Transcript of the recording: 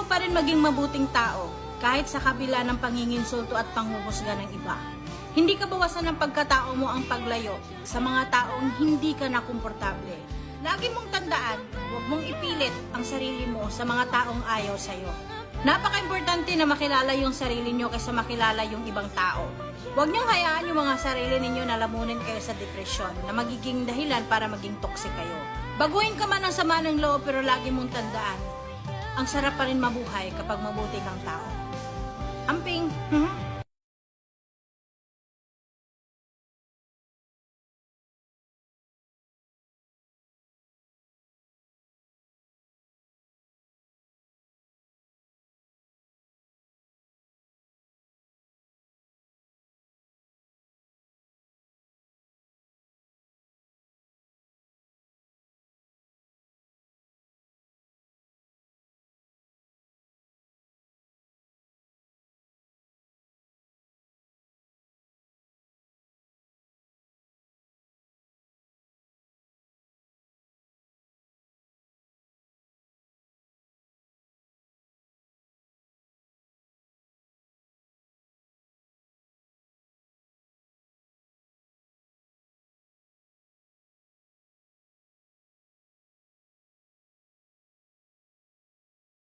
mo pa rin maging mabuting tao kahit sa kabila ng panginginsulto at panghuhusga ng iba. Hindi ka bawasan ng pagkatao mo ang paglayo sa mga taong hindi ka na komportable. Lagi mong tandaan, huwag mong ipilit ang sarili mo sa mga taong ayaw sa'yo. Napaka-importante na makilala yung sarili nyo kaysa makilala yung ibang tao. Huwag niyong hayaan yung mga sarili ninyo na lamunin kayo sa depresyon na magiging dahilan para maging toxic kayo. Baguhin ka man ang sama ng loob pero lagi mong tandaan, ang sarap pa rin mabuhay kapag mabuti kang tao. Amping,